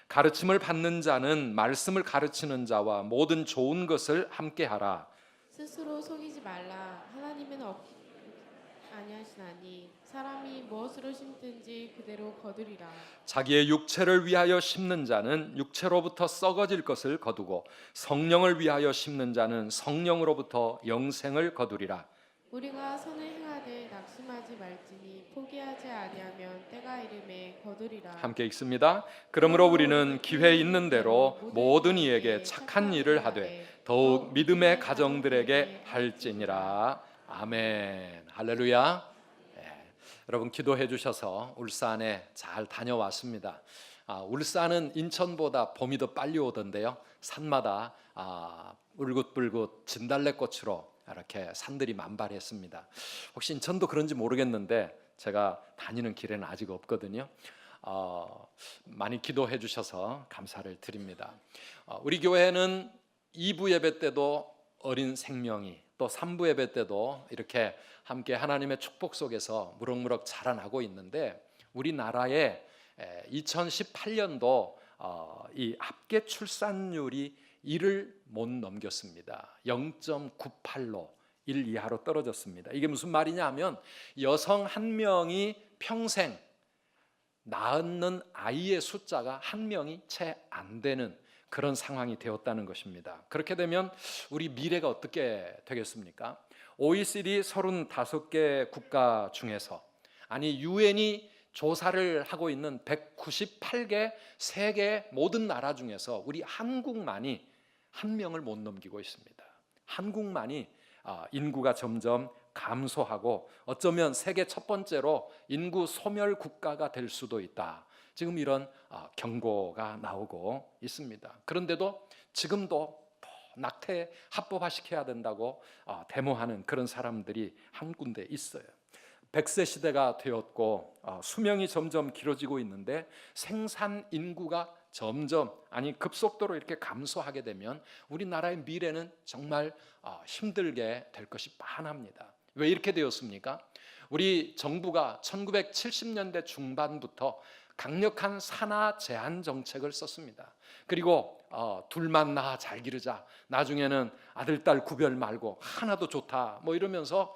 가르침을 받는 자는 말씀을 가르치는 자와 모든 좋은 것을 함께하라. 스스로 속이지 말라. 하나님은 아니하시나니 사람이 무엇으로 심든지 그대로 거두리라. 자기의 육체를 위하여 심는 자는 육체로부터 썩어질 것을 거두고 성령을 위하여 심는 자는 성령으로부터 영생을 거두리라. 우리가 선을 행하되 낙심하지 말지니 포기하지 아니하면 때가 이름에 거두리라. 함께 읽습니다. 그러므로 우리는 기회 있는 대로 모든 이에게 착한 일을 하되 더욱 믿음의 가정들에게 할지니라. 아멘. 할렐루야. 여러분 기도해 주셔서 울산에 잘 다녀왔습니다. 울산은 인천보다 봄이 더 빨리 오던데요. 산마다 울긋불긋 진달래꽃으로 이렇게 산들이 만발했습니다. 혹시 인천도 그런지 모르겠는데 제가 다니는 길에는 아직 없거든요. 많이 기도해 주셔서 감사를 드립니다. 우리 교회는 2부 예배 때도 어린 생명이, 또 3부 예배 때도 이렇게 함께 하나님의 축복 속에서 무럭무럭 자라나고 있는데, 우리나라에 2018년도 이 합계 출산율이 1을 못 넘겼습니다. 0.98로 1 이하로 떨어졌습니다. 이게 무슨 말이냐 하면 여성 한 명이 평생 낳는 아이의 숫자가 한 명이 채 안 되는 그런 상황이 되었다는 것입니다. 그렇게 되면 우리 미래가 어떻게 되겠습니까? OECD 35개 국가 중에서, 아니 유엔이 조사를 하고 있는 198개 세계 모든 나라 중에서 우리 한국만이 한 명을 못 넘기고 있습니다. 한국만이 인구가 점점 감소하고 어쩌면 세계 첫 번째로 인구 소멸 국가가 될 수도 있다. 지금 이런 경고가 나오고 있습니다. 그런데도 지금도 낙태 합법화시켜야 된다고 데모하는 그런 사람들이 한 군데 있어요. 100세 시대가 되었고 수명이 점점 길어지고 있는데 생산 인구가 점점, 아니 급속도로 이렇게 감소하게 되면 우리나라의 미래는 정말 힘들게 될 것이 뻔합니다. 왜 이렇게 되었습니까? 우리 정부가 1970년대 중반부터 강력한 산하 제한 정책을 썼습니다. 그리고 둘만 낳아 잘 기르자, 나중에는 아들 딸 구별 말고 하나도 좋다 뭐 이러면서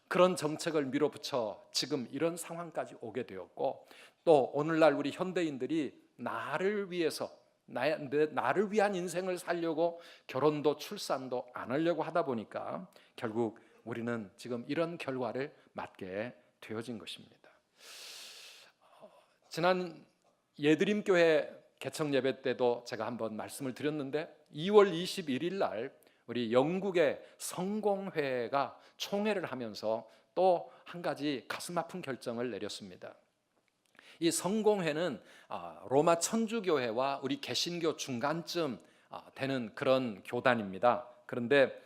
그런 정책을 밀어붙여 지금 이런 상황까지 오게 되었고, 또 오늘날 우리 현대인들이 나를 위해서 나를 위한 인생을 살려고 결혼도 출산도 안 하려고 하다 보니까 결국 우리는 지금 이런 결과를 맞게 되어진 것입니다. 지난 예드림교회 개청 예배 때도 제가 한번 말씀을 드렸는데 2월 21일 날 우리 영국의 성공회가 총회를 하면서 또 한 가지 가슴 아픈 결정을 내렸습니다. 이 성공회는 로마 천주교회와 우리 개신교 중간쯤 되는 그런 교단입니다. 그런데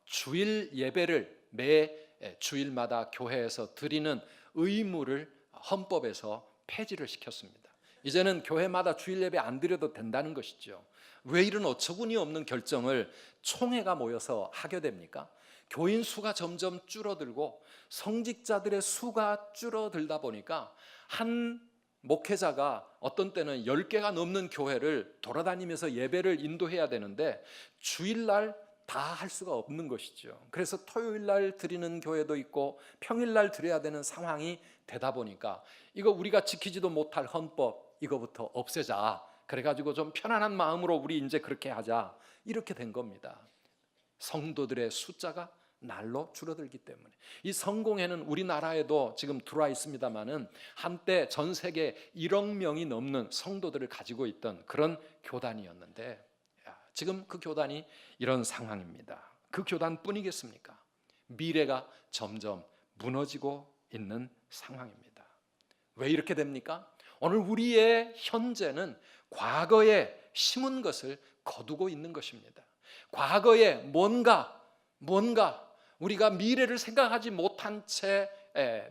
주일 예배를 매 주일마다 교회에서 드리는 의무를 헌법에서 폐지를 시켰습니다. 이제는 교회마다 주일 예배 안 드려도 된다는 것이죠. 왜 이런 어처구니 없는 결정을 총회가 모여서 하게 됩니까? 교인 수가 점점 줄어들고 성직자들의 수가 줄어들다 보니까 한 목회자가 어떤 때는 10개가 넘는 교회를 돌아다니면서 예배를 인도해야 되는데 주일날 다 할 수가 없는 것이죠. 그래서 토요일날 드리는 교회도 있고 평일날 드려야 되는 상황이 되다 보니까 이거 우리가 지키지도 못할 헌법 이거부터 없애자. 그래가지고 좀 편안한 마음으로 우리 이제 그렇게 하자. 이렇게 된 겁니다. 성도들의 숫자가 날로 줄어들기 때문에. 이 성공회는 우리나라에도 지금 들어와 있습니다마는 한때 전 세계 1억 명이 넘는 성도들을 가지고 있던 그런 교단이었는데 지금 그 교단이 이런 상황입니다. 그 교단뿐이겠습니까? 미래가 점점 무너지고 있는 상황입니다. 왜 이렇게 됩니까? 오늘 우리의 현재는 과거에 심은 것을 거두고 있는 것입니다. 과거에 뭔가 우리가 미래를 생각하지 못한 채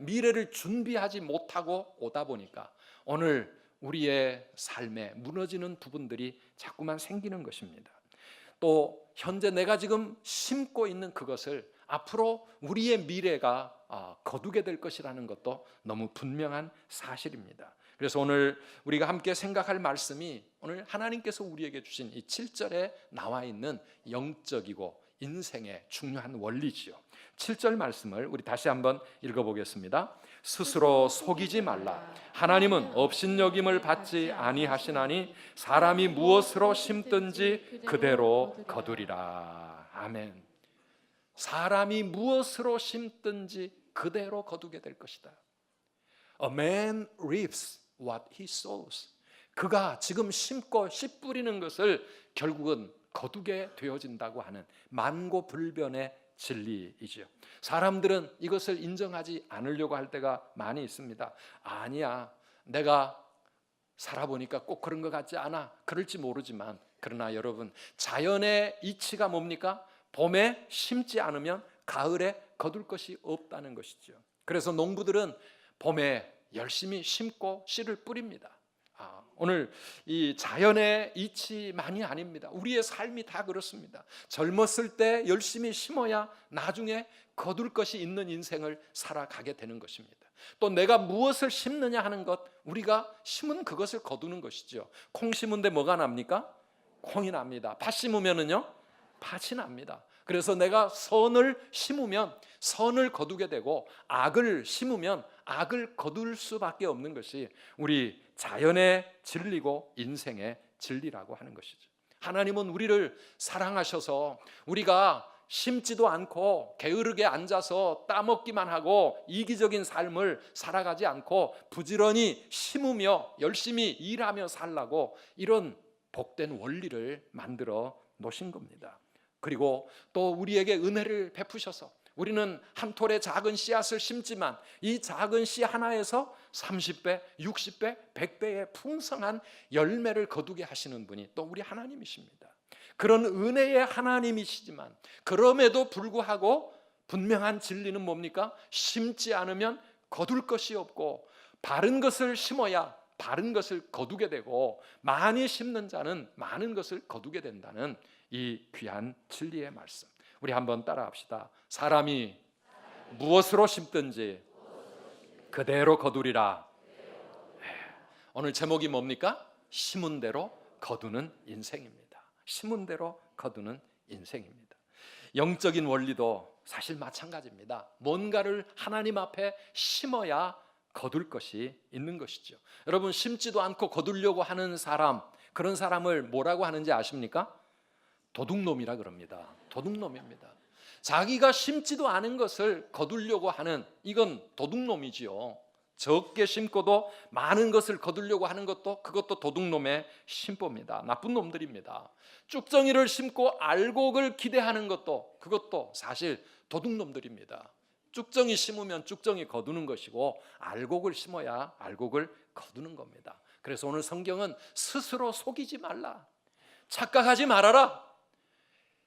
미래를 준비하지 못하고 오다 보니까 오늘 우리의 삶에 무너지는 부분들이 자꾸만 생기는 것입니다. 또 현재 내가 지금 심고 있는 그것을 앞으로 우리의 미래가 거두게 될 것이라는 것도 너무 분명한 사실입니다. 그래서 오늘 우리가 함께 생각할 말씀이 오늘 하나님께서 우리에게 주신 이 7절에 나와 있는 영적이고 인생의 중요한 원리지요. 7절 말씀을 우리 다시 한번 읽어보겠습니다. 스스로 속이지 말라. 하나님은 업신여김을 받지 아니하시나니 사람이 무엇으로 심든지 그대로 거두리라. 아멘. 사람이 무엇으로 심든지 그대로 거두게 될 것이다. A man reaps what he sows. 그가 지금 심고 씨 뿌리는 것을 결국은 거두게 되어진다고 하는 만고불변의 진리이죠. 사람들은 이것을 인정하지 않으려고 할 때가 많이 있습니다. 아니야, 내가 살아보니까 꼭 그런 것 같지 않아. 그럴지 모르지만, 그러나 여러분, 자연의 이치가 뭡니까? 봄에 심지 않으면 가을에 거둘 것이 없다는 것이죠. 그래서 농부들은 봄에 열심히 심고 씨를 뿌립니다. 오늘 이 자연의 이치만이 아닙니다. 우리의 삶이 다 그렇습니다. 젊었을 때 열심히 심어야 나중에 거둘 것이 있는 인생을 살아가게 되는 것입니다. 또 내가 무엇을 심느냐 하는 것, 우리가 심은 그것을 거두는 것이죠. 콩 심은데 뭐가 납니까? 콩이 납니다. 팥 심으면은요, 팥이 납니다. 그래서 내가 선을 심으면 선을 거두게 되고, 악을 심으면 악을 거둘 수밖에 없는 것이 우리 자연의 진리고 인생의 진리라고 하는 것이죠. 하나님은 우리를 사랑하셔서 우리가 심지도 않고 게으르게 앉아서 따먹기만 하고 이기적인 삶을 살아가지 않고 부지런히 심으며 열심히 일하며 살라고 이런 복된 원리를 만들어 놓으신 겁니다. 그리고 또 우리에게 은혜를 베푸셔서 우리는 한 톨의 작은 씨앗을 심지만 이 작은 씨 하나에서 30배, 60배, 100배의 풍성한 열매를 거두게 하시는 분이 또 우리 하나님이십니다. 그런 은혜의 하나님이시지만 그럼에도 불구하고 분명한 진리는 뭡니까? 심지 않으면 거둘 것이 없고 바른 것을 심어야 바른 것을 거두게 되고 많이 심는 자는 많은 것을 거두게 된다는 이 귀한 진리의 말씀, 우리 한번 따라합시다. 사람이 무엇으로 심든지 그대로 거두리라. 오늘 제목이 뭡니까? 심은 대로 거두는 인생입니다. 심은 대로 거두는 인생입니다. 영적인 원리도 사실 마찬가지입니다. 뭔가를 하나님 앞에 심어야 거둘 것이 있는 것이죠. 여러분, 심지도 않고 거두려고 하는 사람, 그런 사람을 뭐라고 하는지 아십니까? 도둑놈이라 그럽니다. 도둑놈입니다. 자기가 심지도 않은 것을 거두려고 하는, 이건 도둑놈이지요. 적게 심고도 많은 것을 거두려고 하는 것도, 그것도 도둑놈의 심보입니다. 나쁜 놈들입니다. 쭉정이를 심고 알곡을 기대하는 것도, 그것도 사실 도둑놈들입니다. 쭉정이 심으면 쭉정이 거두는 것이고 알곡을 심어야 알곡을 거두는 겁니다. 그래서 오늘 성경은 스스로 속이지 말라, 착각하지 말아라.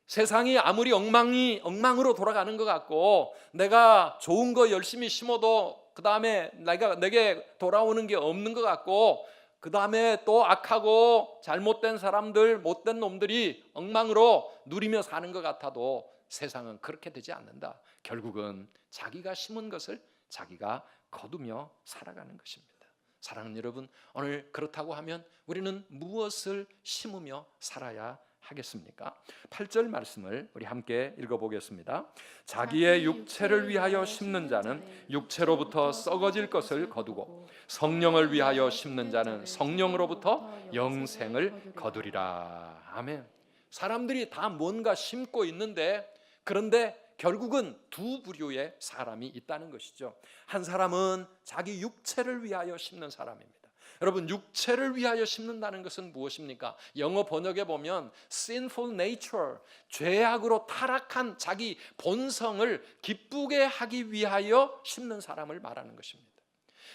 세상이 아무리 엉망으로 돌아가는 것 같고 내가 좋은 거 열심히 심어도 그 다음에 내게 돌아오는 게 없는 것 같고 그 다음에 또 악하고 잘못된 사람들, 못된 놈들이 엉망으로 누리며 사는 것 같아도 세상은 그렇게 되지 않는다. 결국은 자기가 심은 것을 자기가 거두며 살아가는 것입니다. 사랑하는 여러분, 오늘 그렇다고 하면 우리는 무엇을 심으며 살아야 하겠습니까? 8절 말씀을 우리 함께 읽어보겠습니다. 자기의 육체를 위하여 심는 자는 육체로부터 썩어질 것을 거두고 성령을 위하여 심는 자는 성령으로부터 영생을 거두리라. 아멘. 사람들이 다 뭔가 심고 있는데, 그런데 결국은 두 부류의 사람이 있다는 것이죠. 한 사람은 자기 육체를 위하여 심는 사람입니다. 여러분, 육체를 위하여 심는다는 것은 무엇입니까? 영어 번역에 보면 sinful nature, 죄악으로 타락한 자기 본성을 기쁘게 하기 위하여 심는 사람을 말하는 것입니다.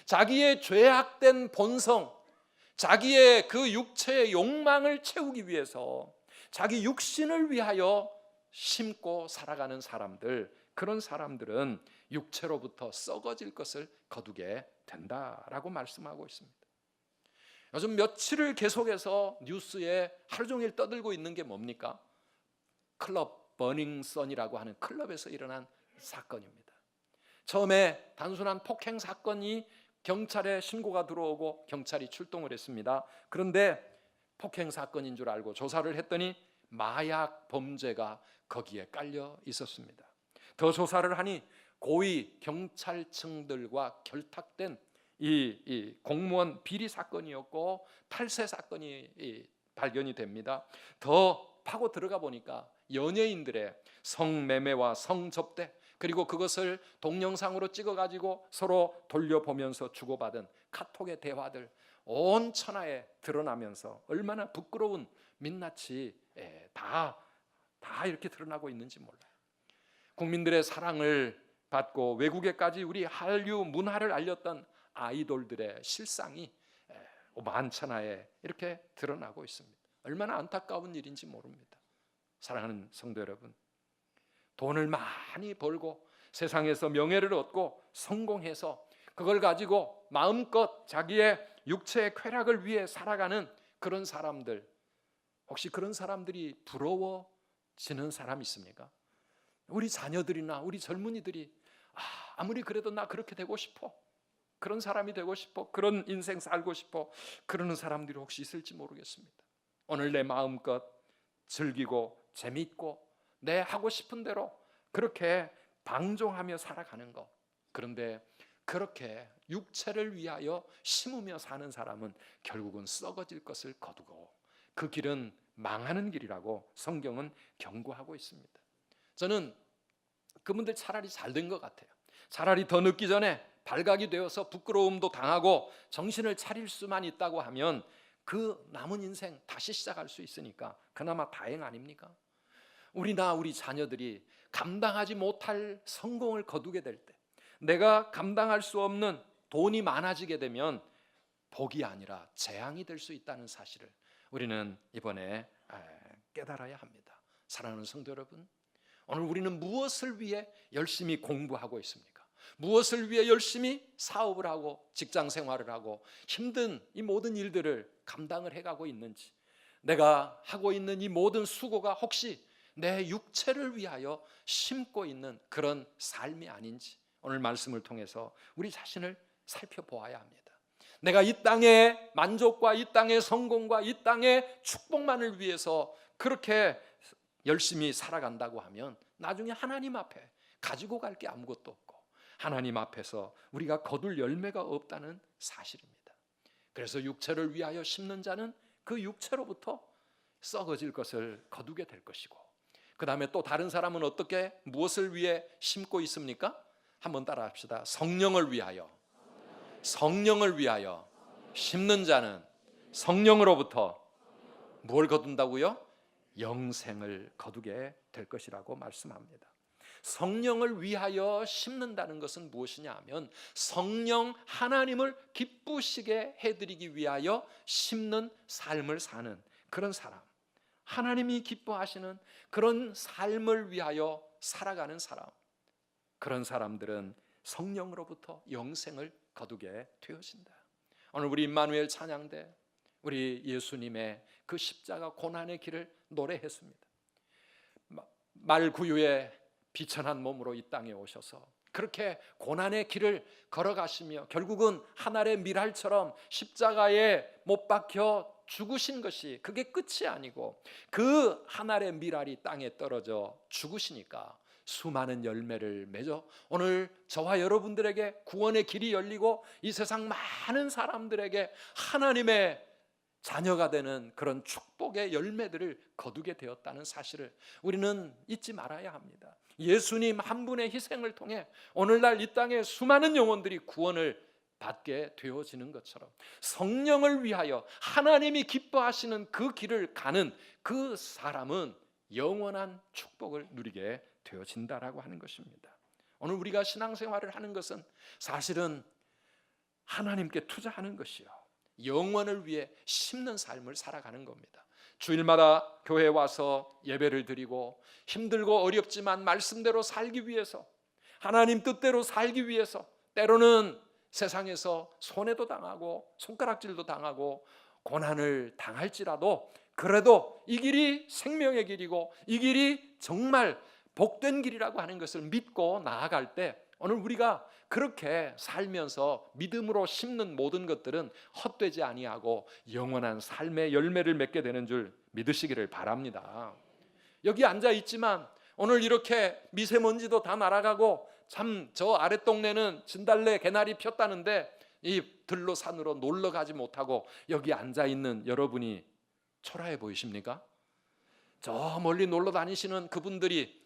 자기의 죄악된 본성, 자기의 그 육체의 욕망을 채우기 위해서 자기 육신을 위하여 심고 살아가는 사람들, 그런 사람들은 육체로부터 썩어질 것을 거두게 된다라고 말씀하고 있습니다. 요즘 며칠을 계속해서 뉴스에 하루 종일 떠들고 있는 게 뭡니까? 클럽 버닝 선이라고 하는 클럽에서 일어난 사건입니다. 처음에 단순한 폭행 사건이 경찰에 신고가 들어오고 경찰이 출동을 했습니다. 그런데 폭행 사건인 줄 알고 조사를 했더니 마약 범죄가 거기에 깔려 있었습니다. 더 조사를 하니 고위 경찰청들과 결탁된 이 공무원 비리 사건이었고 탈세 사건이 발견이 됩니다. 더 파고 들어가 보니까 연예인들의 성매매와 성접대, 그리고 그것을 동영상으로 찍어가지고 서로 돌려보면서 주고받은 카톡의 대화들 온 천하에 드러나면서 얼마나 부끄러운 민낯이 다 이렇게 드러나고 있는지 몰라요. 국민들의 사랑을 받고 외국에까지 우리 한류 문화를 알렸던 아이돌들의 실상이 만천하에 이렇게 드러나고 있습니다. 얼마나 안타까운 일인지 모릅니다. 사랑하는 성도 여러분, 돈을 많이 벌고 세상에서 명예를 얻고 성공해서 그걸 가지고 마음껏 자기의 육체의 쾌락을 위해 살아가는 그런 사람들, 혹시 그런 사람들이 부러워지는 사람 있습니까? 우리 자녀들이나 우리 젊은이들이 아무리 그래도 나 그렇게 되고 싶어, 그런 사람이 되고 싶어, 그런 인생 살고 싶어, 그러는 사람들이 혹시 있을지 모르겠습니다. 오늘 내 마음껏 즐기고 재밌고 내 하고 싶은 대로 그렇게 방종하며 살아가는 것, 그런데 그렇게 육체를 위하여 심으며 사는 사람은 결국은 썩어질 것을 거두고 그 길은 망하는 길이라고 성경은 경고하고 있습니다. 저는 그분들 차라리 잘 된 것 같아요. 차라리 더 늦기 전에 발각이 되어서 부끄러움도 당하고 정신을 차릴 수만 있다고 하면 그 남은 인생 다시 시작할 수 있으니까 그나마 다행 아닙니까? 우리나 우리 자녀들이 감당하지 못할 성공을 거두게 될 때, 내가 감당할 수 없는 돈이 많아지게 되면 복이 아니라 재앙이 될 수 있다는 사실을 우리는 이번에 깨달아야 합니다. 사랑하는 성도 여러분, 오늘 우리는 무엇을 위해 열심히 공부하고 있습니까? 무엇을 위해 열심히 사업을 하고 직장 생활을 하고 힘든 이 모든 일들을 감당을 해가고 있는지, 내가 하고 있는 이 모든 수고가 혹시 내 육체를 위하여 심고 있는 그런 삶이 아닌지 오늘 말씀을 통해서 우리 자신을 살펴보아야 합니다. 내가 이 땅의 만족과 이 땅의 성공과 이 땅의 축복만을 위해서 그렇게 열심히 살아간다고 하면 나중에 하나님 앞에 가지고 갈 게 아무것도 없고 하나님 앞에서 우리가 거둘 열매가 없다는 사실입니다. 그래서 육체를 위하여 심는 자는 그 육체로부터 썩어질 것을 거두게 될 것이고, 그 다음에 또 다른 사람은 어떻게 무엇을 위해 심고 있습니까? 한번 따라 합시다. 성령을 위하여, 성령을 위하여 심는 자는 성령으로부터 무엇을 거둔다고요? 영생을 거두게 될 것이라고 말씀합니다. 성령을 위하여 심는다는 것은 무엇이냐 하면 성령 하나님을 기쁘시게 해드리기 위하여 심는 삶을 사는 그런 사람, 하나님이 기뻐하시는 그런 삶을 위하여 살아가는 사람, 그런 사람들은 성령으로부터 영생을 거두게 되어진다. 오늘 우리 임마누엘 찬양대 우리 예수님의 그 십자가 고난의 길을 노래했습니다. 말구유에 비천한 몸으로 이 땅에 오셔서 그렇게 고난의 길을 걸어가시며 결국은 하늘의 밀알처럼 십자가에 못 박혀 죽으신 것이 그게 끝이 아니고 그 하늘의 밀알이 땅에 떨어져 죽으시니까 수많은 열매를 맺어 오늘 저와 여러분들에게 구원의 길이 열리고 이 세상 많은 사람들에게 하나님의 자녀가 되는 그런 축복의 열매들을 거두게 되었다는 사실을 우리는 잊지 말아야 합니다. 예수님 한 분의 희생을 통해 오늘날 이 땅에 수많은 영혼들이 구원을 받게 되어지는 것처럼 성령을 위하여 하나님이 기뻐하시는 그 길을 가는 그 사람은 영원한 축복을 누리게 되어진다라고 하는 것입니다. 오늘 우리가 신앙생활을 하는 것은 사실은 하나님께 투자하는 것이요, 영원을 위해 심는 삶을 살아가는 겁니다. 주일마다 교회에 와서 예배를 드리고 힘들고 어렵지만 말씀대로 살기 위해서, 하나님 뜻대로 살기 위해서 때로는 세상에서 손해도 당하고 손가락질도 당하고 고난을 당할지라도 그래도 이 길이 생명의 길이고 이 길이 정말 복된 길이라고 하는 것을 믿고 나아갈 때 오늘 우리가 그렇게 살면서 믿음으로 심는 모든 것들은 헛되지 아니하고 영원한 삶의 열매를 맺게 되는 줄 믿으시기를 바랍니다. 여기 앉아 있지만 오늘 이렇게 미세먼지도 다 날아가고 참 저 아랫동네는 진달래 개나리 폈다는데 이 들로 산으로 놀러 가지 못하고 여기 앉아 있는 여러분이 초라해 보이십니까? 저 멀리 놀러 다니시는 그분들이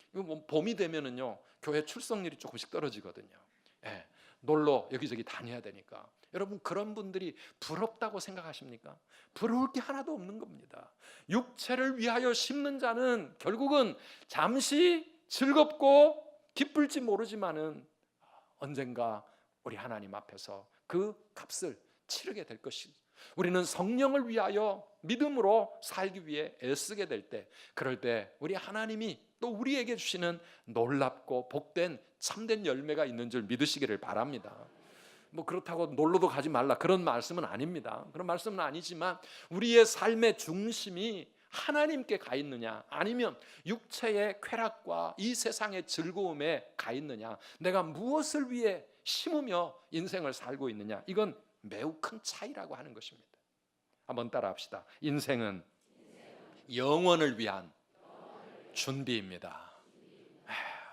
봄이 되면은요 교회 출석률이 조금씩 떨어지거든요. 예, 놀러 여기저기 다녀야 되니까. 여러분 그런 분들이 부럽다고 생각하십니까? 부러울 게 하나도 없는 겁니다. 육체를 위하여 심는 자는 결국은 잠시 즐겁고 기쁠지 모르지만은 언젠가 우리 하나님 앞에서 그 값을 치르게 될 것이죠. 우리는 성령을 위하여 믿음으로 살기 위해 애쓰게 될 때, 그럴 때 우리 하나님이 또 우리에게 주시는 놀랍고 복된 참된 열매가 있는 줄 믿으시기를 바랍니다. 뭐 그렇다고 놀러도 가지 말라 그런 말씀은 아닙니다. 그런 말씀은 아니지만 우리의 삶의 중심이 하나님께 가 있느냐 아니면 육체의 쾌락과 이 세상의 즐거움에 가 있느냐, 내가 무엇을 위해 심으며 인생을 살고 있느냐, 이건 매우 큰 차이라고 하는 것입니다. 한번 따라합시다. 인생은 영원을 위한 준비입니다.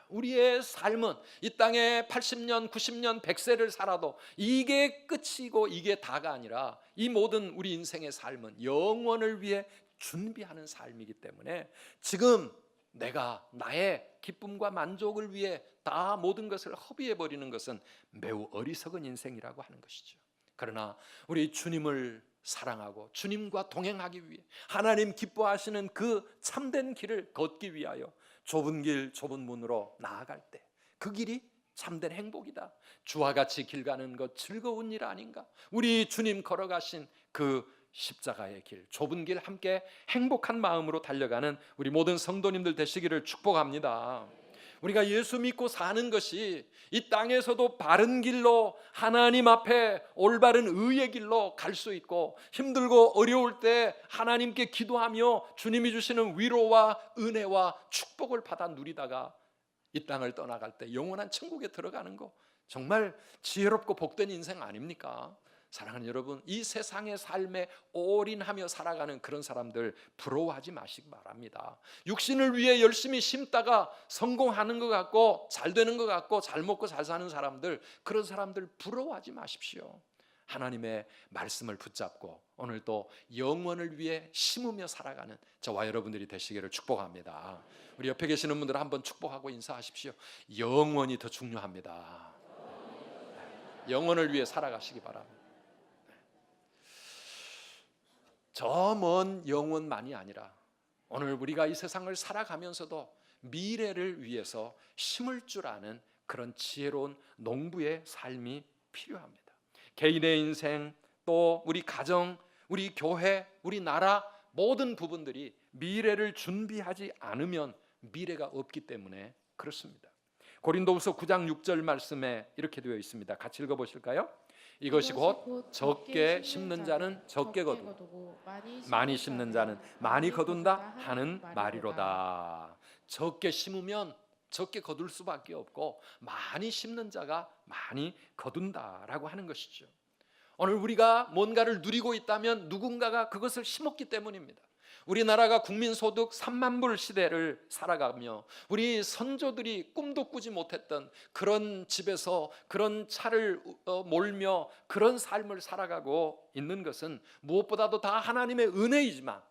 우리의 삶은 이 땅에 80년, 90년, 100세를 살아도 이게 끝이고 이게 다가 아니라 이 모든 우리 인생의 삶은 영원을 위해 준비하는 삶이기 때문에 지금 내가 나의 기쁨과 만족을 위해 다 모든 것을 허비해 버리는 것은 매우 어리석은 인생이라고 하는 것이죠. 그러나 우리 주님을 사랑하고 주님과 동행하기 위해 하나님 기뻐하시는 그 참된 길을 걷기 위하여 좁은 길 좁은 문으로 나아갈 때 그 길이 참된 행복이다. 주와 같이 길 가는 것 즐거운 일 아닌가. 우리 주님 걸어가신 그 십자가의 길, 좁은 길 함께 행복한 마음으로 달려가는 우리 모든 성도님들 되시기를 축복합니다. 우리가 예수 믿고 사는 것이 이 땅에서도 바른 길로 하나님 앞에 올바른 의의 길로 갈 수 있고, 힘들고 어려울 때 하나님께 기도하며 주님이 주시는 위로와 은혜와 축복을 받아 누리다가 이 땅을 떠나갈 때 영원한 천국에 들어가는 거 정말 지혜롭고 복된 인생 아닙니까? 사랑하는 여러분, 이 세상의 삶에 올인하며 살아가는 그런 사람들 부러워하지 마시기 바랍니다. 육신을 위해 열심히 심다가 성공하는 것 같고 잘 되는 것 같고 잘 먹고 잘 사는 사람들, 그런 사람들 부러워하지 마십시오. 하나님의 말씀을 붙잡고 오늘 또 영원을 위해 심으며 살아가는 저와 여러분들이 되시기를 축복합니다. 우리 옆에 계시는 분들 한번 축복하고 인사하십시오. 영원이 더 중요합니다. 영원을 위해 살아가시기 바랍니다. 저 먼 영혼만이 아니라 오늘 우리가 이 세상을 살아가면서도 미래를 위해서 심을 줄 아는 그런 지혜로운 농부의 삶이 필요합니다. 개인의 인생, 또 우리 가정, 우리 교회, 우리 나라 모든 부분들이 미래를 준비하지 않으면 미래가 없기 때문에 그렇습니다. 고린도후서 9장 6절 말씀에 이렇게 되어 있습니다. 같이 읽어보실까요? 이것이 곧 적게 심는 자는 적게 거두고 많이 심는 자는 많이 거둔다 하는 말이로다. 적게 심으면 적게 거둘 수밖에 없고 많이 심는 자가 많이 거둔다라고 하는 것이죠. 오늘 우리가 뭔가를 누리고 있다면 누군가가 그것을 심었기 때문입니다. 우리나라가 국민소득 3만 불 시대를 살아가며 우리 선조들이 꿈도 꾸지 못했던 그런 집에서 그런 차를 몰며 그런 삶을 살아가고 있는 것은 무엇보다도 다 하나님의 은혜이지만,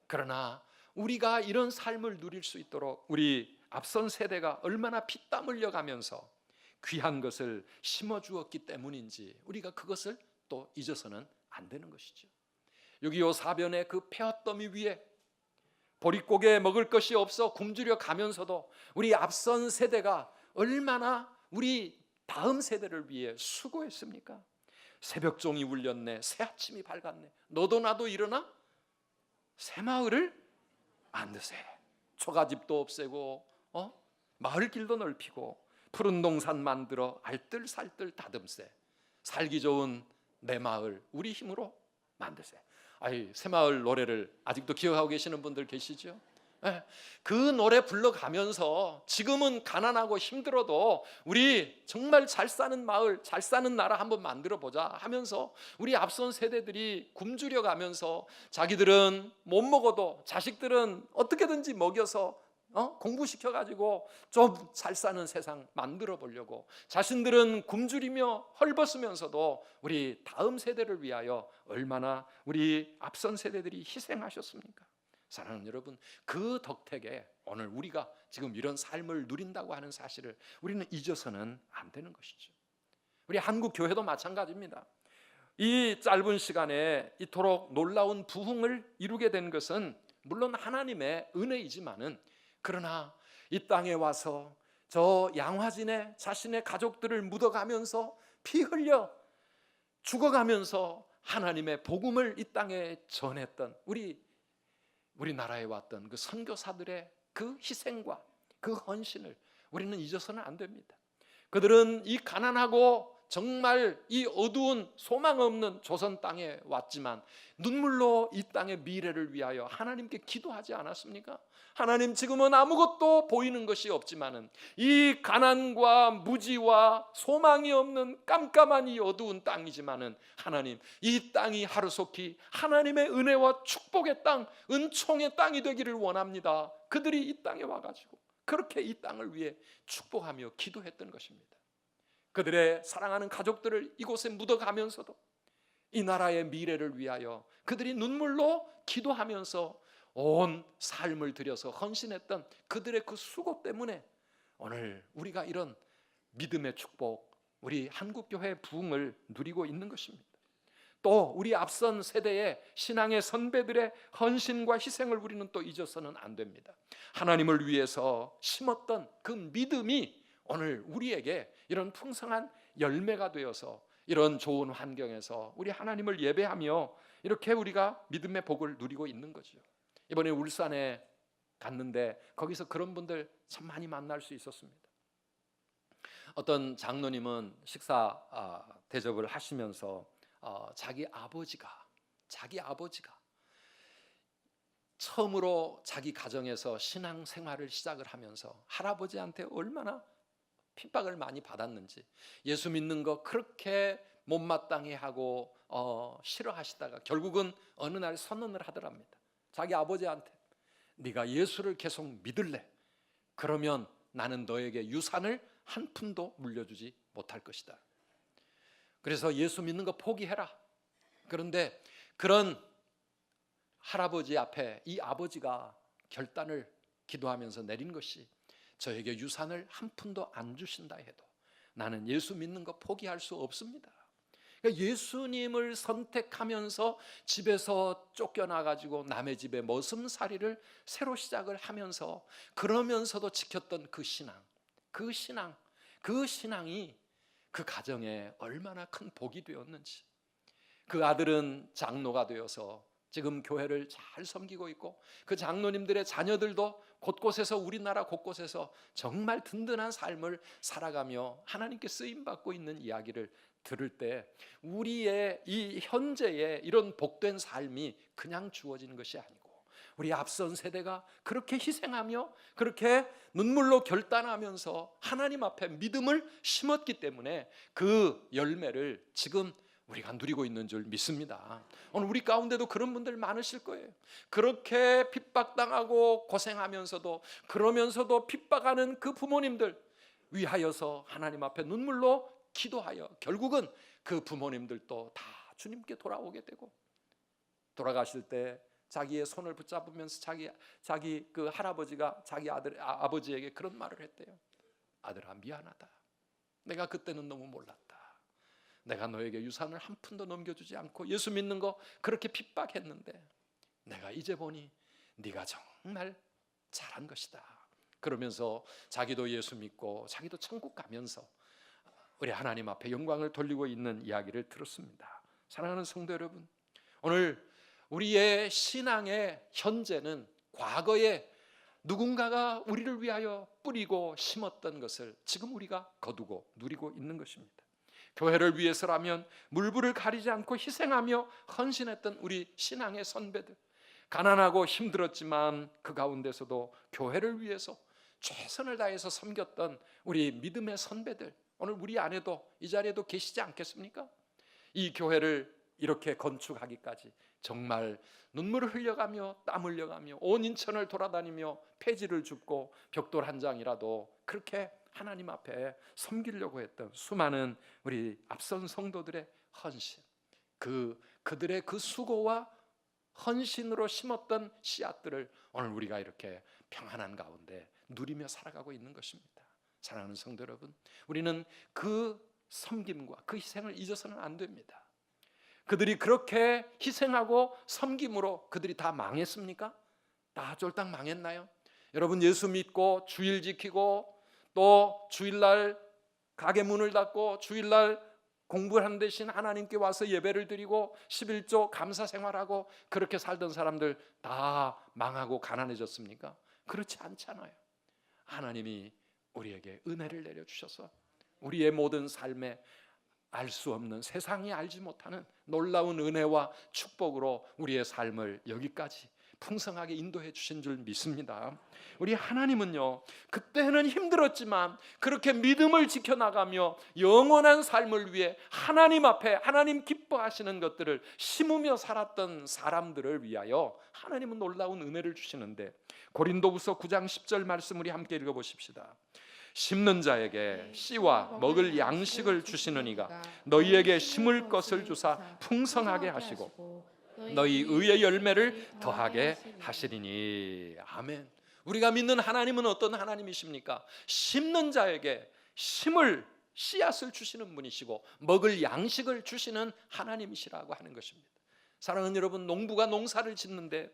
그러나 우리가 이런 삶을 누릴 수 있도록 우리 앞선 세대가 얼마나 피땀 흘려가면서 귀한 것을 심어주었기 때문인지 우리가 그것을 또 잊어서는 안 되는 것이죠. 6.25 사변의 그 폐허더미 위에 보릿고개 먹을 것이 없어 굶주려 가면서도 우리 앞선 세대가 얼마나 우리 다음 세대를 위해 수고했습니까? 새벽종이 울렸네, 새아침이 밝았네, 너도 나도 일어나 새마을을 만드세. 초가집도 없애고 마을길도 넓히고 푸른 동산 만들어 알뜰살뜰 다듬세. 살기 좋은 내 마을 우리 힘으로 만드세. 새마을 노래를 아직도 기억하고 계시는 분들 계시죠? 예, 그 노래 불러가면서 지금은 가난하고 힘들어도 우리 정말 잘 사는 마을, 잘 사는 나라 한번 만들어 보자 하면서 우리 앞선 세대들이 굶주려 가면서 자기들은 못 먹어도 자식들은 어떻게든지 먹여서 공부시켜 가지고 좀 잘 사는 세상 만들어 보려고, 자신들은 굶주리며 헐벗으면서도 우리 다음 세대를 위하여 얼마나 우리 앞선 세대들이 희생하셨습니까? 사랑하는 여러분, 그 덕택에 오늘 우리가 지금 이런 삶을 누린다고 하는 사실을 우리는 잊어서는 안 되는 것이죠. 우리 한국 교회도 마찬가지입니다. 이 짧은 시간에 이토록 놀라운 부흥을 이루게 된 것은 물론 하나님의 은혜이지만은, 그러나 이 땅에 와서 저 양화진에 자신의 가족들을 묻어가면서 피 흘려 죽어가면서 하나님의 복음을 이 땅에 전했던 우리나라에 왔던 그 선교사들의 그 희생과 그 헌신을 우리는 잊어서는 안 됩니다. 그들은 이 가난하고 정말 이 어두운 소망 없는 조선 땅에 왔지만 눈물로 이 땅의 미래를 위하여 하나님께 기도하지 않았습니까? 하나님, 지금은 아무것도 보이는 것이 없지만은 이 가난과 무지와 소망이 없는 깜깜한 이 어두운 땅이지만은 하나님, 이 땅이 하루속히 하나님의 은혜와 축복의 땅, 은총의 땅이 되기를 원합니다. 그들이 이 땅에 와가지고 그렇게 이 땅을 위해 축복하며 기도했던 것입니다. 그들의 사랑하는 가족들을 이곳에 묻어가면서도 이 나라의 미래를 위하여 그들이 눈물로 기도하면서 온 삶을 들여서 헌신했던 그들의 그 수고 때문에 오늘 우리가 이런 믿음의 축복, 우리 한국교회의 부흥을 누리고 있는 것입니다. 또 우리 앞선 세대의 신앙의 선배들의 헌신과 희생을 우리는 또 잊어서는 안 됩니다. 하나님을 위해서 심었던 그 믿음이 오늘 우리에게 이런 풍성한 열매가 되어서 이런 좋은 환경에서 우리 하나님을 예배하며 이렇게 우리가 믿음의 복을 누리고 있는 거죠. 이번에 울산에 갔는데 거기서 그런 분들 참 많이 만날 수 있었습니다. 어떤 장로님은 식사 대접을 하시면서 자기 아버지가 처음으로 자기 가정에서 신앙 생활을 시작을 하면서 할아버지한테 얼마나 핍박을 많이 받았는지, 예수 믿는 거 그렇게 못마땅해 하고 싫어하시다가 결국은 어느 날 선언을 하더랍니다. 자기 아버지한테, 네가 예수를 계속 믿을래? 그러면 나는 너에게 유산을 한 푼도 물려주지 못할 것이다. 그래서 예수 믿는 거 포기해라. 그런데 그런 할아버지 앞에 이 아버지가 결단을 기도하면서 내린 것이, 저에게 유산을 한 푼도 안 주신다 해도 나는 예수 믿는 거 포기할 수 없습니다. 그러니까 예수님을 선택하면서 집에서 쫓겨나가지고 남의 집에 머슴살이를 새로 시작을 하면서 그러면서도 지켰던 그 신앙이 그 가정에 얼마나 큰 복이 되었는지. 그 아들은 장로가 되어서 지금 교회를 잘 섬기고 있고, 그 장로님들의 자녀들도 곳곳에서, 우리나라 곳곳에서 정말 든든한 삶을 살아가며 하나님께 쓰임받고 있는 이야기를 들을 때 우리의 이 현재의 이런 복된 삶이 그냥 주어지는 것이 아니고, 우리 앞선 세대가 그렇게 희생하며 그렇게 눈물로 결단하면서 하나님 앞에 믿음을 심었기 때문에 그 열매를 지금 우리가 누리고 있는 줄 믿습니다. 오늘 우리 가운데도 그런 분들 많으실 거예요. 그렇게 핍박당하고 고생하면서도, 그러면서도 핍박하는 그 부모님들 위하여서 하나님 앞에 눈물로 기도하여 결국은 그 부모님들도 다 주님께 돌아오게 되고, 돌아가실 때 자기의 손을 붙잡으면서 자기 그 할아버지가 자기 아버지에게 그런 말을 했대요. 아들아, 미안하다. 내가 그때는 너무 몰랐다. 내가 너에게 유산을 한 푼도 넘겨주지 않고 예수 믿는 거 그렇게 핍박했는데 내가 이제 보니 네가 정말 잘한 것이다. 그러면서 자기도 예수 믿고 자기도 천국 가면서 우리 하나님 앞에 영광을 돌리고 있는 이야기를 들었습니다. 사랑하는 성도 여러분, 오늘 우리의 신앙의 현재는 과거에 누군가가 우리를 위하여 뿌리고 심었던 것을 지금 우리가 거두고 누리고 있는 것입니다. 교회를 위해서라면 물불을 가리지 않고 희생하며 헌신했던 우리 신앙의 선배들, 가난하고 힘들었지만 그 가운데서도 교회를 위해서 최선을 다해서 섬겼던 우리 믿음의 선배들, 오늘 우리 안에도 이 자리에도 계시지 않겠습니까? 이 교회를 이렇게 건축하기까지 정말 눈물을 흘려가며 땀 흘려가며 온 인천을 돌아다니며 폐지를 줍고 벽돌 한 장이라도 그렇게 하나님 앞에 섬기려고 했던 수많은 우리 앞선 성도들의 헌신, 그들의 그 수고와 헌신으로 심었던 씨앗들을 오늘 우리가 이렇게 평안한 가운데 누리며 살아가고 있는 것입니다. 사랑하는 성도 여러분, 우리는 그 섬김과 그 희생을 잊어서는 안 됩니다. 그들이 그렇게 희생하고 섬김으로 그들이 다 망했습니까? 다 쫄딱 망했나요? 여러분, 예수 믿고 주일 지키고 또 주일날 가게 문을 닫고 주일날 공부하는 대신 하나님께 와서 예배를 드리고 11조 감사 생활하고 그렇게 살던 사람들 다 망하고 가난해졌습니까? 그렇지 않잖아요. 하나님이 우리에게 은혜를 내려주셔서 우리의 모든 삶에 알 수 없는, 세상이 알지 못하는 놀라운 은혜와 축복으로 우리의 삶을 여기까지 풍성하게 인도해 주신 줄 믿습니다. 우리 하나님은요, 그때는 힘들었지만 그렇게 믿음을 지켜나가며 영원한 삶을 위해 하나님 앞에 하나님 기뻐하시는 것들을 심으며 살았던 사람들을 위하여 하나님은 놀라운 은혜를 주시는데, 고린도후서 9장 10절 말씀 우리 함께 읽어보십시다. 심는 자에게 씨와 먹을 양식을 주시는 이가 너희에게 심을 것을 주사 풍성하게 하시고 너희 의의 열매를 더하게 하시리니. 아멘. 우리가 믿는 하나님은 어떤 하나님이십니까? 심는 자에게 씨앗을 주시는 분이시고 먹을 양식을 주시는 하나님이시라고 하는 것입니다. 사랑하는 여러분, 농부가 농사를 짓는데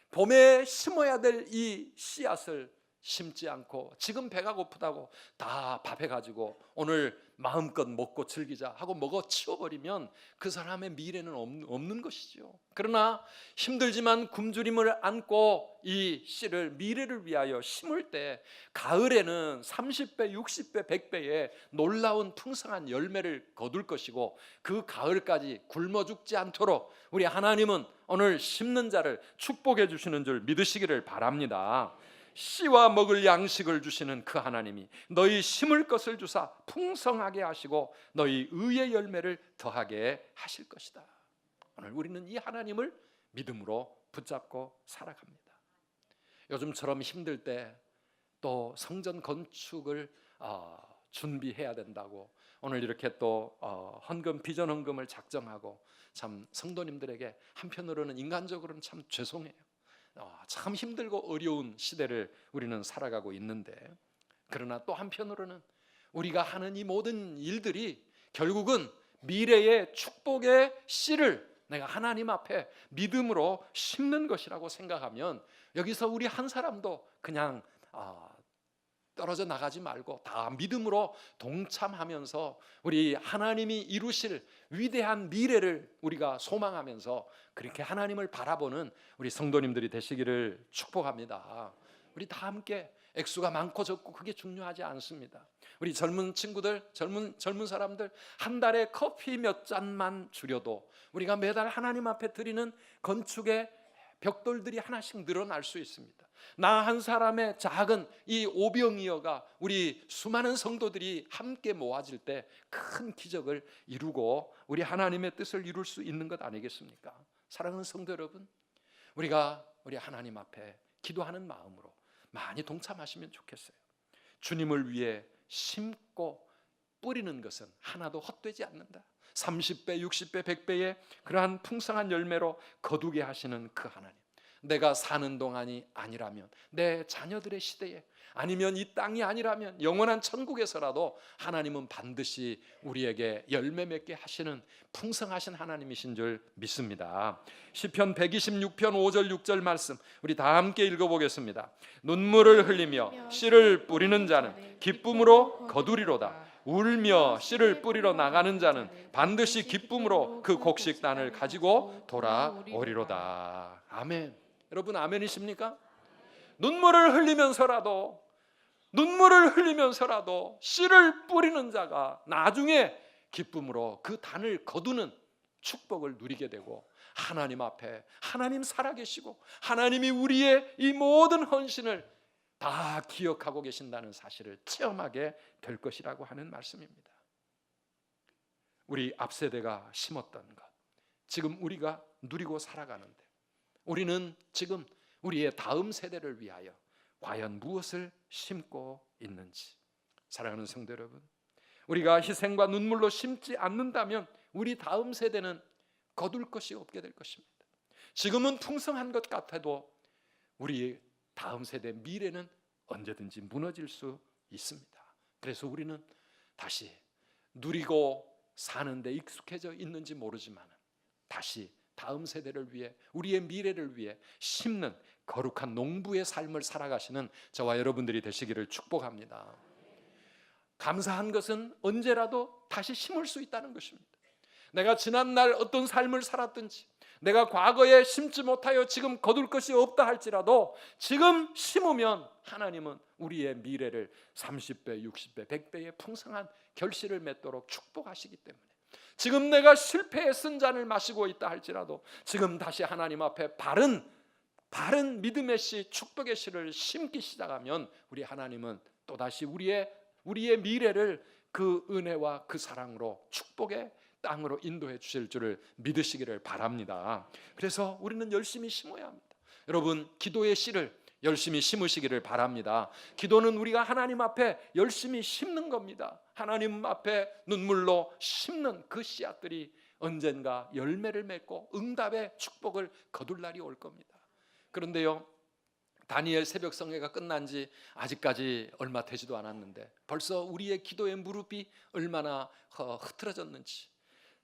봄에 심어야 될 이 씨앗을 심지 않고 지금 배가 고프다고 다 밥해가지고 오늘 마음껏 먹고 즐기자 하고 먹어 치워버리면 그 사람의 미래는 없는 것이죠. 그러나 힘들지만 굶주림을 안고 이 씨를 미래를 위하여 심을 때 가을에는 30배, 60배, 100배의 놀라운 풍성한 열매를 거둘 것이고, 그 가을까지 굶어 죽지 않도록 우리 하나님은 오늘 심는 자를 축복해 주시는 줄 믿으시기를 바랍니다. 씨와 먹을 양식을 주시는 그 하나님이 너희 심을 것을 주사 풍성하게 하시고 너희 의의 열매를 더하게 하실 것이다. 오늘 우리는 이 하나님을 믿음으로 붙잡고 살아갑니다. 요즘처럼 힘들 때 또 성전 건축을 준비해야 된다고 오늘 이렇게 또 헌금, 비전 헌금을 작정하고, 참 성도님들에게 한편으로는 인간적으로는 참 죄송해요. 참 힘들고 어려운 시대를 우리는 살아가고 있는데, 그러나 또 한편으로는 우리가 하는 이 모든 일들이 결국은 미래의 축복의 씨를 내가 하나님 앞에 믿음으로 심는 것이라고 생각하면 여기서 우리 한 사람도 그냥 떨어져 나가지 말고 다 믿음으로 동참하면서 우리 하나님이 이루실 위대한 미래를 우리가 소망하면서 그렇게 하나님을 바라보는 우리 성도님들이 되시기를 축복합니다. 우리 다 함께 액수가 많고 적고 그게 중요하지 않습니다. 우리 젊은 친구들, 젊은 사람들 한 달에 커피 몇 잔만 줄여도 우리가 매달 하나님 앞에 드리는 건축의 벽돌들이 하나씩 늘어날 수 있습니다. 나 한 사람의 작은 이 오병이어가 우리 수많은 성도들이 함께 모아질 때 큰 기적을 이루고 우리 하나님의 뜻을 이룰 수 있는 것 아니겠습니까? 사랑하는 성도 여러분, 우리가 우리 하나님 앞에 기도하는 마음으로 많이 동참하시면 좋겠어요. 주님을 위해 심고 뿌리는 것은 하나도 헛되지 않는다. 30배, 60배, 100배의 그러한 풍성한 열매로 거두게 하시는 그 하나님, 내가 사는 동안이 아니라면, 내 자녀들의 시대에, 아니면 이 땅이 아니라면 영원한 천국에서라도 하나님은 반드시 우리에게 열매 맺게 하시는 풍성하신 하나님이신 줄 믿습니다. 시편 126편 5절 6절 말씀 우리 다 함께 읽어보겠습니다. 눈물을 흘리며 씨를 뿌리는 자는 기쁨으로 거두리로다. 울며 씨를 뿌리러 나가는 자는 반드시 기쁨으로 그 곡식단을 가지고 돌아오리로다. 아멘. 여러분 아멘이십니까? 눈물을 흘리면서라도 씨를 뿌리는 자가 나중에 기쁨으로 그 단을 거두는 축복을 누리게 되고 하나님 앞에 하나님 살아계시고 하나님이 우리의 이 모든 헌신을 다 기억하고 계신다는 사실을 체험하게 될 것이라고 하는 말씀입니다. 우리 앞세대가 심었던 것, 지금 우리가 누리고 살아가는데 우리는 지금 우리의 다음 세대를 위하여 과연 무엇을 심고 있는지. 사랑하는 성도 여러분, 우리가 희생과 눈물로 심지 않는다면 우리 다음 세대는 거둘 것이 없게 될 것입니다. 지금은 풍성한 것 같아도 우리 다음 세대 미래는 언제든지 무너질 수 있습니다. 그래서 우리는 다시 누리고 사는데 익숙해져 있는지 모르지만 다시 다음 세대를 위해 우리의 미래를 위해 심는 거룩한 농부의 삶을 살아가시는 저와 여러분들이 되시기를 축복합니다. 감사한 것은 언제라도 다시 심을 수 있다는 것입니다. 내가 지난날 어떤 삶을 살았든지 내가 과거에 심지 못하여 지금 거둘 것이 없다 할지라도 지금 심으면 하나님은 우리의 미래를 30배, 60배, 100배의 풍성한 결실을 맺도록 축복하시기 때문에 지금 내가 실패의 쓴 잔을 마시고 있다 할지라도 지금 다시 하나님 앞에 바른 믿음의 씨, 축복의 씨를 심기 시작하면 우리 하나님은 또다시 우리의 미래를 그 은혜와 그 사랑으로 축복의 땅으로 인도해 주실 줄을 믿으시기를 바랍니다. 그래서 우리는 열심히 심어야 합니다. 여러분, 기도의 씨를 열심히 심으시기를 바랍니다. 기도는 우리가 하나님 앞에 열심히 심는 겁니다. 하나님 앞에 눈물로 심는 그 씨앗들이 언젠가 열매를 맺고 응답의 축복을 거둘 날이 올 겁니다. 그런데요, 다니엘 새벽 성회가 끝난 지 아직까지 얼마 되지도 않았는데 벌써 우리의 기도의 무릎이 얼마나 흐트러졌는지.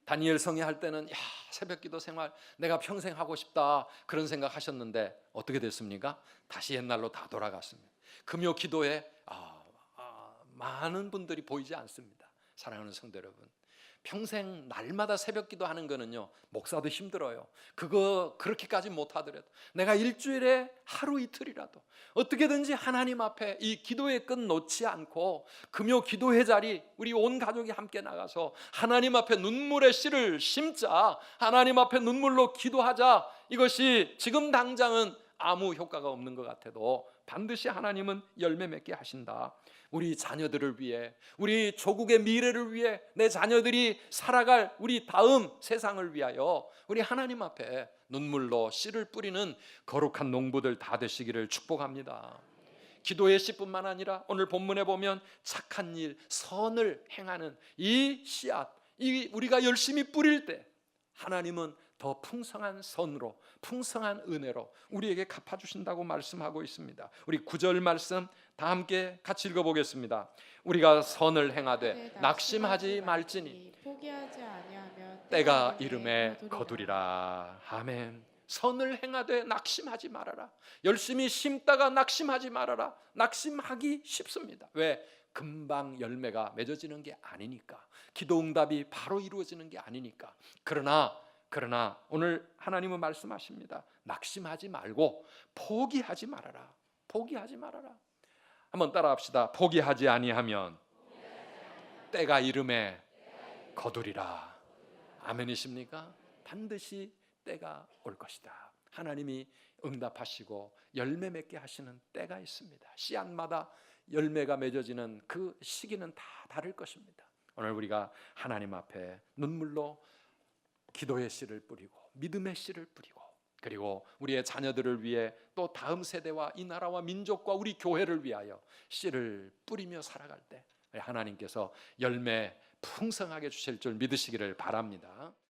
다니엘 성회 할 때는 새벽 기도 생활 내가 평생 하고 싶다 그런 생각 하셨는데 어떻게 됐습니까? 다시 옛날로 다 돌아갔습니다. 금요 기도에 많은 분들이 보이지 않습니다. 사랑하는 성도 여러분, 평생 날마다 새벽 기도하는 거는요, 목사도 힘들어요. 그거 그렇게까지 못하더라도 내가 일주일에 하루 이틀이라도 어떻게든지 하나님 앞에 이 기도의 끈 놓지 않고 금요 기도회 자리 우리 온 가족이 함께 나가서 하나님 앞에 눈물의 씨를 심자, 하나님 앞에 눈물로 기도하자. 이것이 지금 당장은 아무 효과가 없는 것 같아도 반드시 하나님은 열매 맺게 하신다. 우리 자녀들을 위해, 우리 조국의 미래를 위해, 내 자녀들이 살아갈 우리 다음 세상을 위하여 우리 하나님 앞에 눈물로 씨를 뿌리는 거룩한 농부들 다 되시기를 축복합니다. 기도의 씨뿐만 아니라 오늘 본문에 보면 착한 일, 선을 행하는 이 씨앗, 이 우리가 열심히 뿌릴 때 하나님은 더 풍성한 선으로, 풍성한 은혜로 우리에게 갚아주신다고 말씀하고 있습니다. 우리 9절 말씀 다 함께 같이 읽어보겠습니다. 우리가 선을 행하되 낙심하지 말지니 포기하지 아니하면 때가 이름에 거두리라. 아멘. 선을 행하되 낙심하지 말아라. 열심히 심다가 낙심하지 말아라. 낙심하기 쉽습니다. 왜? 금방 열매가 맺어지는 게 아니니까. 기도 응답이 바로 이루어지는 게 아니니까. 그러나 오늘 하나님은 말씀하십니다. 낙심하지 말고 포기하지 말아라. 포기하지 말아라. 한번 따라합시다. 포기하지 아니하면 때가 이름에 거두리라. 아멘이십니까? 반드시 때가 올 것이다. 하나님이 응답하시고 열매 맺게 하시는 때가 있습니다. 씨앗마다 열매가 맺어지는 그 시기는 다 다를 것입니다. 오늘 우리가 하나님 앞에 눈물로 기도의 씨를 뿌리고 믿음의 씨를 뿌리고 그리고 우리의 자녀들을 위해 또 다음 세대와 이 나라와 민족과 우리 교회를 위하여 씨를 뿌리며 살아갈 때 하나님께서 열매 풍성하게 주실 줄 믿으시기를 바랍니다.